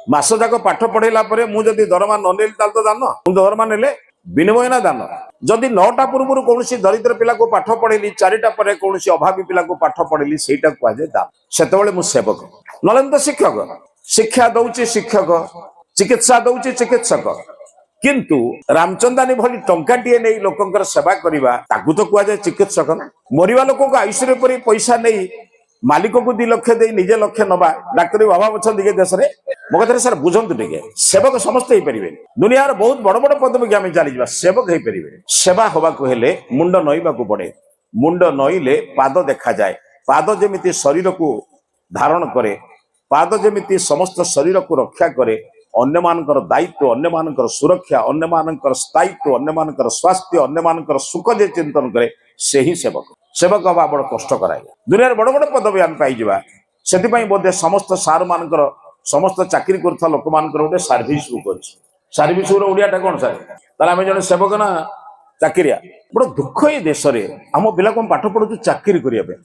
मास जाक पाठ पढ़ेला मुझे दरमा नेली तो दान मुझे दरमा ने विनिमय ना दान जदि 9टा पूर्व कौन दरिद्र पिला को पाठ पढ़ेली 4टा पर कौन अभावी पिला को पाठ पढ़ेली सेटा कहुए दान से मु सेवक ना तो शिक्षक शिक्षा दौची शिक्षक चिकित्सा दौची चिकित्सक किंतु रामचंदानी भली टंकाटीए नहीं लोकंकर सेवा करवा ताकू तो कहुए चिकित्सक मरवा लोक आयुष्य पर पैसा नहीं मालिक को 2 लाख दे निजे लक्ष्य नवा डाक्तरी अभाव अच्छा देश में मो कथा सर बुझंतु टे सेवक समस्त हो पारे दुनिया बहुत बड़ बड़ पदवी आम चली सेवक हो पारे सेवा हवा हेले मुंड नईवा पड़े मुंड नईले पाद देखा जाए पाद जमी शरीर को धारण करे पाद जमी समस्त शरीर को रक्षा करे अन्य मानकर दायित्व अन्य मानकर सुरक्षा अन्य मानकर स्थायित्व अन्य मानकर स्वास्थ्य अन्य मानकर सुख जे चिंतन करे से ही सेवक सेवक हवा बड़ कष्ट कराए दुनिया बड़ बड़ पदवी आम पाइबा से बोधे समस्त सार मानकर समस्त चाकरी कर लोक मान गोटे सर्विस बुक अच्छी सर्विस बुक ओडियाटा कौन सर ताले आम जन सेवक ना चाकरिया बड़ दुख ये देश में आम पिला को पाठ पढ़ु चाकरी करने